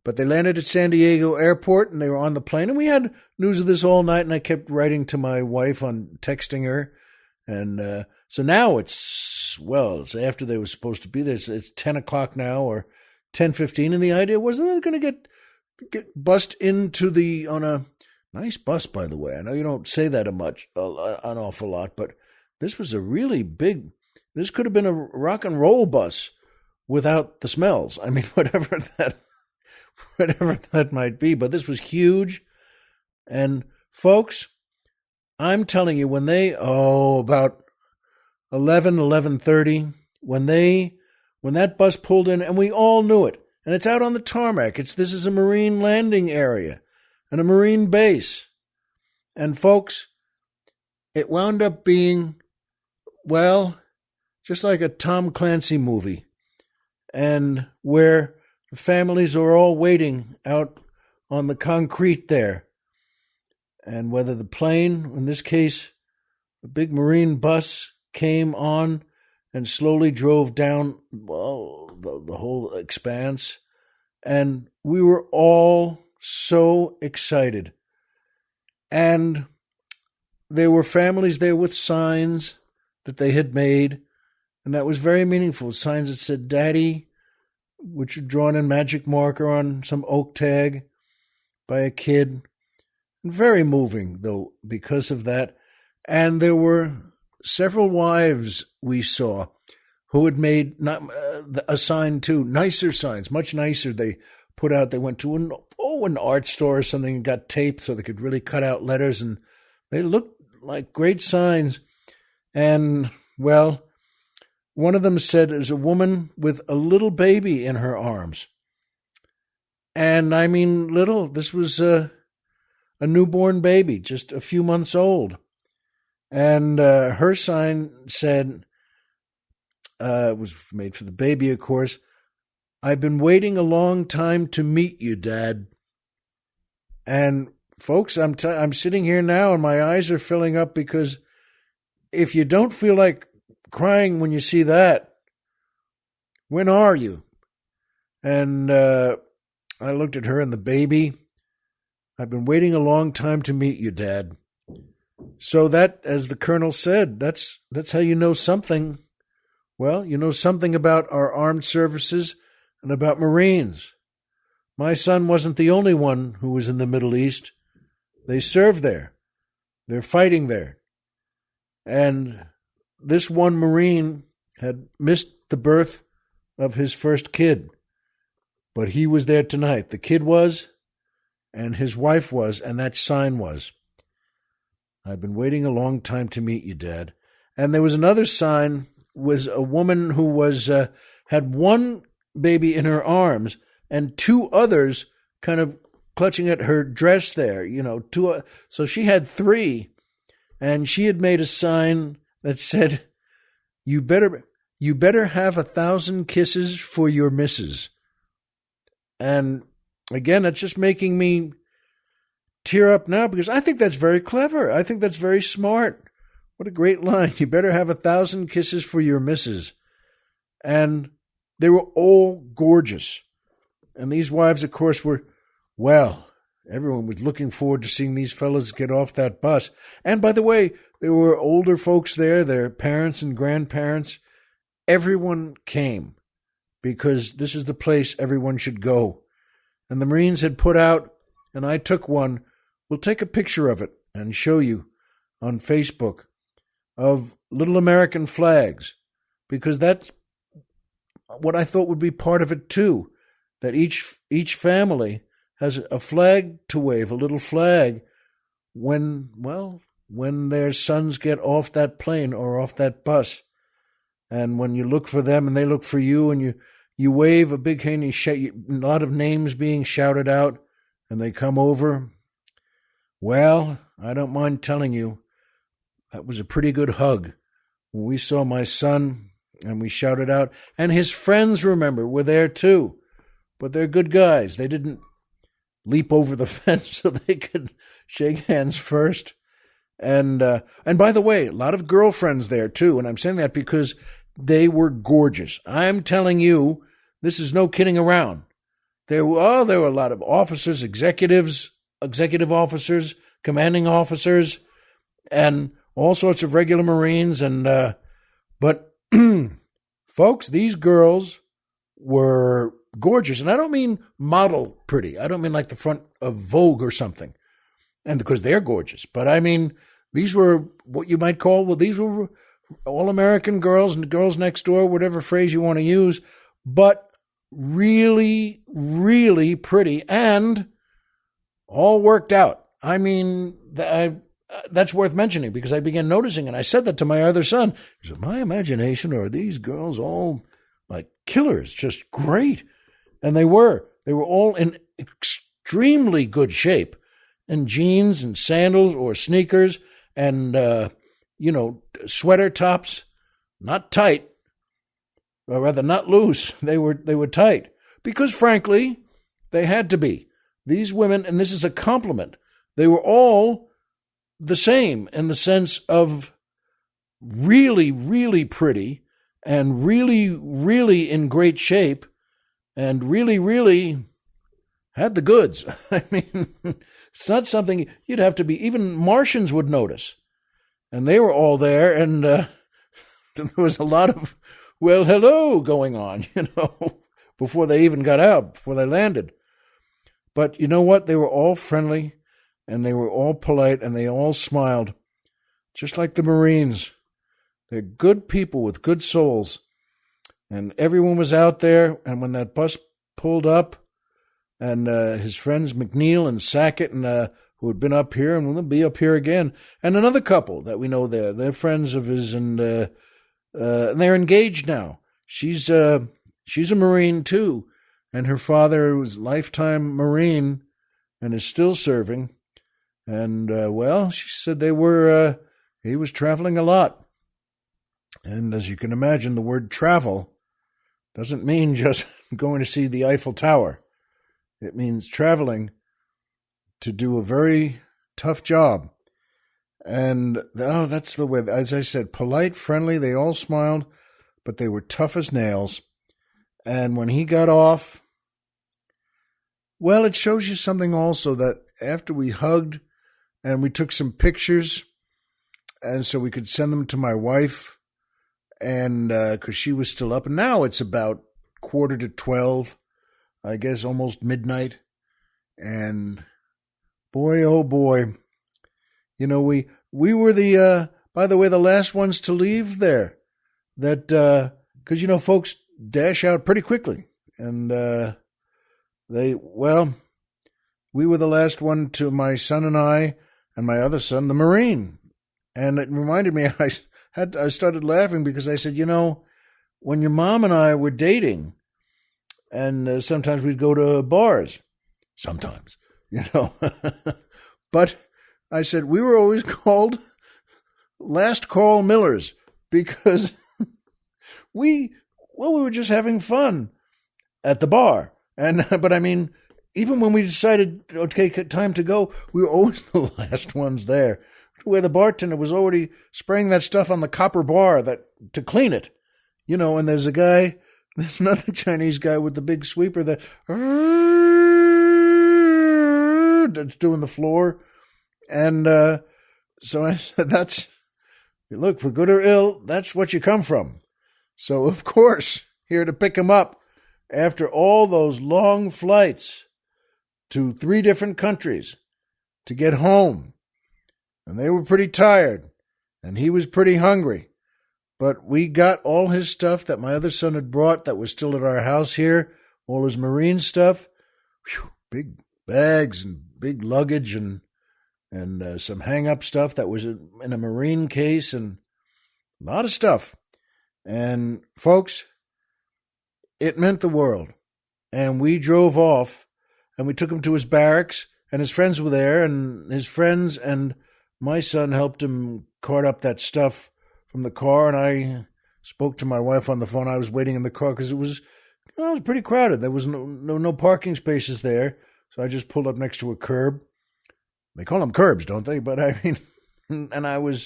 But they landed at San Diego Airport, and they were on the plane. And we had news of this all night, and I kept writing to my wife texting her. And so now it's after they were supposed to be there. It's 10 o'clock now, or 10:15, and the idea was they're going to get bussed into on a nice bus, by the way. I know you don't say that an awful lot, but this was a really big. This could have been a rock and roll bus without the smells. I mean, whatever that might be, but this was huge. And folks, I'm telling you, when they about 11:30, when that bus pulled in, and we all knew it, and it's out on the tarmac. This is a Marine landing area and a Marine base. And folks, it wound up being, well, just like a Tom Clancy movie, and where the families are all waiting out on the concrete there. And whether the plane, in this case, a big Marine bus, came on and slowly drove down, well, the whole expanse. And we were all so excited. And there were families there with signs that they had made, and that was very meaningful. Signs that said, Daddy, which were drawn in magic marker on some oak tag by a kid. Very moving, though, because of that. And there were several wives we saw who had made a sign too, nicer signs, much nicer. They put out, they went to an art store or something and got tape so they could really cut out letters, and they looked like great signs. And, well, one of them said there's a woman with a little baby in her arms. And I mean, this was a newborn baby, just a few months old. And her sign said, it was made for the baby, of course, I've been waiting a long time to meet you, Dad. And folks, I'm sitting here now and my eyes are filling up, because if you don't feel like crying when you see that, when are you? And I looked at her and the baby. I've been waiting a long time to meet you, Dad. So that, as the colonel said, that's how you know something. Well, you know something about our armed services and about Marines. My son wasn't the only one who was in the Middle East. They served there. They're fighting there. And this one Marine had missed the birth of his first kid. But he was there tonight. The kid was, and his wife was, and that sign was, I've been waiting a long time to meet you, Dad. And there was another sign, was a woman who was had one baby in her arms and two others kind of clutching at her dress there, two. So she had three, and she had made a sign that said, you better have 1,000 kisses for your missus. And again, that's just making me tear up now, because I think that's very clever. I think that's very smart. What a great line. You better have 1,000 kisses for your missus. And they were all gorgeous. And these wives, of course, were, well, everyone was looking forward to seeing these fellas get off that bus. And by the way, there were older folks there, their parents and grandparents. Everyone came because this is the place everyone should go. And the Marines had put out, and I took one. We'll take a picture of it and show you on Facebook, of little American flags, because that's what I thought would be part of it too, that each family has a flag to wave, a little flag, when their sons get off that plane or off that bus. And when you look for them and they look for you, and you wave a big hand, a lot of names being shouted out, and they come over. Well, I don't mind telling you, that was a pretty good hug. When we saw my son and we shouted out, and his friends, remember, were there too. But they're good guys. They didn't leap over the fence so they could shake hands first. And by the way, a lot of girlfriends there too. And I'm saying that because they were gorgeous. I'm telling you, this is no kidding around. There were a lot of officers, executive officers, commanding officers, and all sorts of regular Marines. And but folks, these girls were gorgeous. And I don't mean model pretty. I don't mean like the front of Vogue or something. And because they're gorgeous. But I mean, these were what you might call, these were all-American girls and girls next door, whatever phrase you want to use, but really, really pretty and all worked out. I mean, that's worth mentioning because I began noticing, and I said that to my other son. Is it my imagination, or are these girls all like killers, just great? And they were all in extremely good shape, in jeans and sandals or sneakers and, sweater tops, not tight, or rather not loose. They were tight because, frankly, they had to be. These women, and this is a compliment, they were all the same in the sense of really, really pretty and really, really in great shape and really, really had the goods. I mean, it's not something you'd have to be, even Martians would notice. And they were all there, and there was a lot of, well, hello going on, before they even got out, before they landed. But you know what? They were all friendly, and they were all polite, and they all smiled, just like the Marines. They're good people with good souls. And everyone was out there, and when that bus pulled up, and his friends McNeil and Sackett, and who had been up here, and will be up here again, and another couple that we know there, they're friends of his, and they're engaged now. She's a Marine too, and her father was a lifetime Marine and is still serving. And she said he was traveling a lot. And as you can imagine, the word travel doesn't mean just going to see the Eiffel Tower. It means traveling to do a very tough job. And, that's the way, as I said, polite, friendly, they all smiled, but they were tough as nails. And when he got off, well, it shows you something also, that after we hugged and we took some pictures, and so we could send them to my wife, and because she was still up, and now it's about 11:45, I guess almost midnight, and boy, oh boy, we were the, by the way, the last ones to leave there, that, because, folks dash out pretty quickly, and we were the last one to, my son and I, and my other son, the Marine, and it reminded me, I started laughing because I said, when your mom and I were dating, and sometimes we'd go to bars, sometimes, but I said we were always called Last Call Millers because we were just having fun at the bar. But I mean, even when we decided, okay, time to go, we were always the last ones there. where the bartender was already spraying that stuff on the copper bar to clean it. And there's another Chinese guy with the big sweeper that's doing the floor. And so I said, look, for good or ill, that's what you come from. So, of course, here to pick him up after all those long flights to 3 different countries to get home. And they were pretty tired, and he was pretty hungry. But we got all his stuff that my other son had brought that was still at our house here, all his marine stuff. Whew, big bags and big luggage and some hang-up stuff that was in a marine case and a lot of stuff. And, folks, it meant the world. And we drove off, and we took him to his barracks, and his friends were there, and his friends and my son helped him cart up that stuff from the car, and I spoke to my wife on the phone. I was waiting in the car because it was pretty crowded. There was no parking spaces there, so I just pulled up next to a curb. They call them curbs, don't they? But I mean, and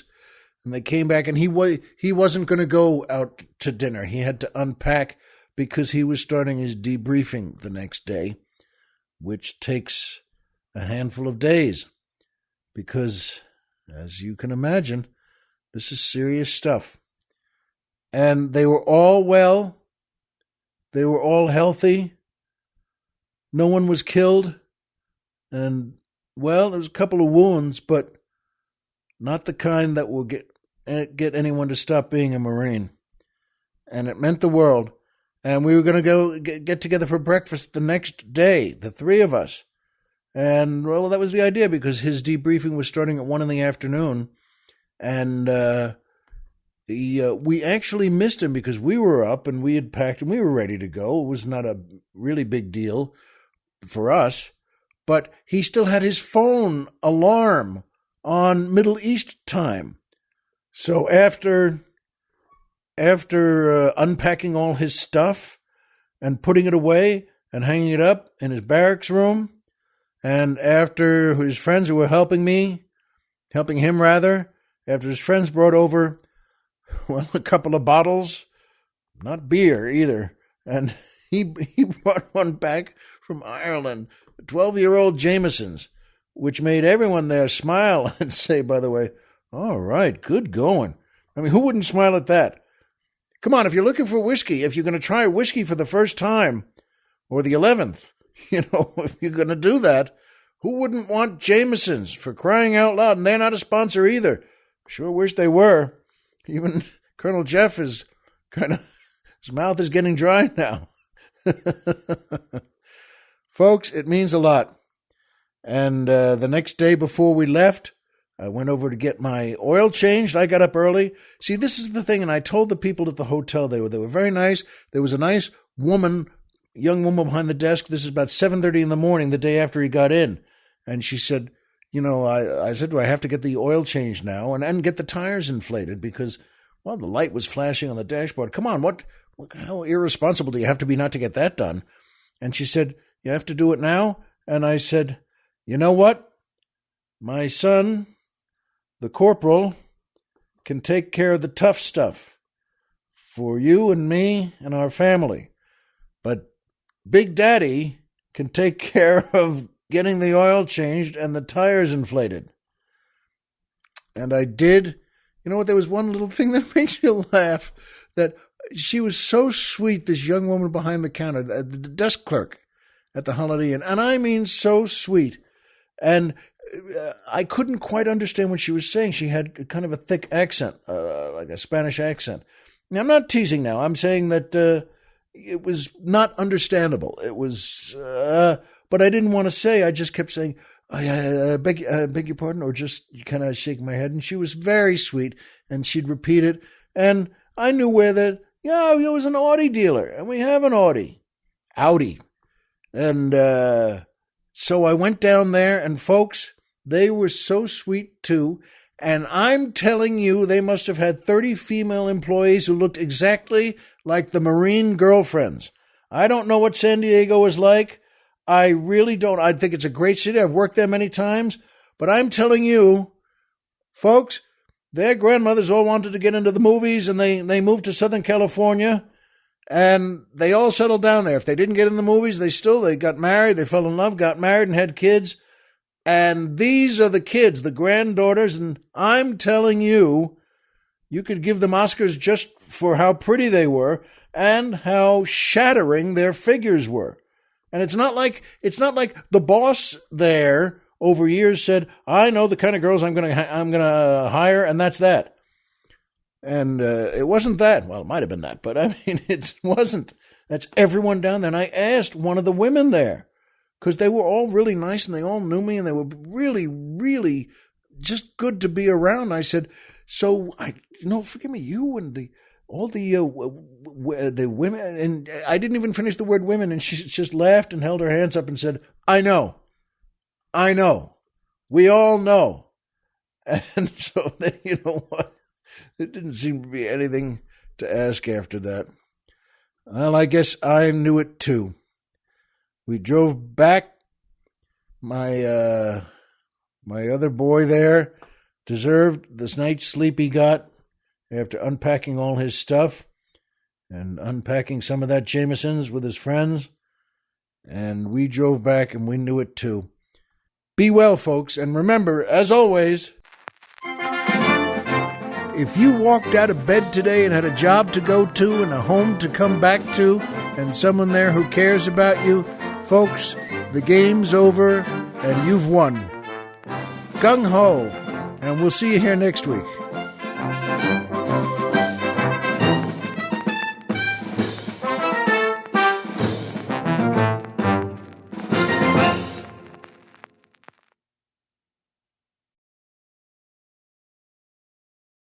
they came back, and he wasn't going to go out to dinner. He had to unpack because he was starting his debriefing the next day, which takes a handful of days because, as you can imagine, this is serious stuff. And they were all well. They were all healthy. No one was killed. And, well, there was a couple of wounds, but not the kind that will get anyone to stop being a Marine. And it meant the world. And we were going to go get together for breakfast the next day, the 3 of us. And, well, that was the idea because his debriefing was starting at 1 PM. And we actually missed him because we were up and we had packed and we were ready to go. It was not a really big deal for us. But he still had his phone alarm on Middle East time. So after unpacking all his stuff and putting it away and hanging it up in his barracks room, and after his friends who were helping him, after his friends brought over, well, a couple of bottles, not beer either, and he brought one back from Ireland, 12-year-old Jameson's, which made everyone there smile and say, by the way, all right, good going. I mean, who wouldn't smile at that? Come on, if you're looking for whiskey, if you're going to try whiskey for the first time, or the 11th, if you're going to do that, who wouldn't want Jameson's, for crying out loud? And they're not a sponsor either. Sure wish they were. Even Colonel Jeff is his mouth is getting dry now. Folks, it means a lot. And the next day before we left, I went over to get my oil changed. I got up early. See, this is the thing, and I told the people at the hotel, they were very nice. There was a nice young woman behind the desk. This is about 7:30 in the morning, the day after he got in. And she said, I said, do I have to get the oil changed now and get the tires inflated? Because, well, the light was flashing on the dashboard. Come on, how irresponsible do you have to be not to get that done? And she said, you have to do it now? And I said, you know what? My son, the corporal, can take care of the tough stuff for you and me and our family. But Big Daddy can take care of getting the oil changed and the tires inflated. And I did. You know what? There was one little thing that makes you laugh, that she was so sweet, this young woman behind the counter, the desk clerk at the Holiday Inn. And I mean so sweet. And I couldn't quite understand what she was saying. She had kind of a thick accent, like a Spanish accent. Now, I'm not teasing now. I'm saying that it was not understandable. It was, but I didn't want to say. I just kept saying, I beg your pardon, or just kind of shaking my head. And she was very sweet, and she'd repeat it. And I knew where it was an Audi dealer, and we have an Audi. And so I went down there, and folks, they were so sweet too. And I'm telling you, they must have had 30 female employees who looked exactly like the Marine girlfriends. I don't know what San Diego is like. I really don't. I think it's a great city. I've worked there many times. But I'm telling you, Folks, their grandmothers all wanted to get into the movies, and they moved to Southern California, and they all settled down there. If they didn't get in the movies, they got married, they fell in love, got married, and had kids. And these are the kids, the granddaughters, and I'm telling you, you could give them Oscars just for how pretty they were and how shattering their figures were. And it's not like the boss there over years said, I know the kind of girls I'm gonna hire, and that's that. And it wasn't that. Well, it might have been that, but I mean, it wasn't. That's everyone down there. And I asked one of the women there, because they were all really nice and they all knew me and they were really, really just good to be around. I said, so forgive me, you and all the women, and I didn't even finish the word women, and she just laughed and held her hands up and said, I know, we all know. And so then, you know what? It didn't seem to be anything to ask after that. Well, I guess I knew it too. We drove back. My other boy there deserved this night's sleep he got after unpacking all his stuff and unpacking some of that Jameson's with his friends. And we drove back, and we knew it too. Be well, folks, and remember, as always, if you walked out of bed today and had a job to go to and a home to come back to and someone there who cares about you, folks, the game's over and you've won. Gung ho, and we'll see you here next week.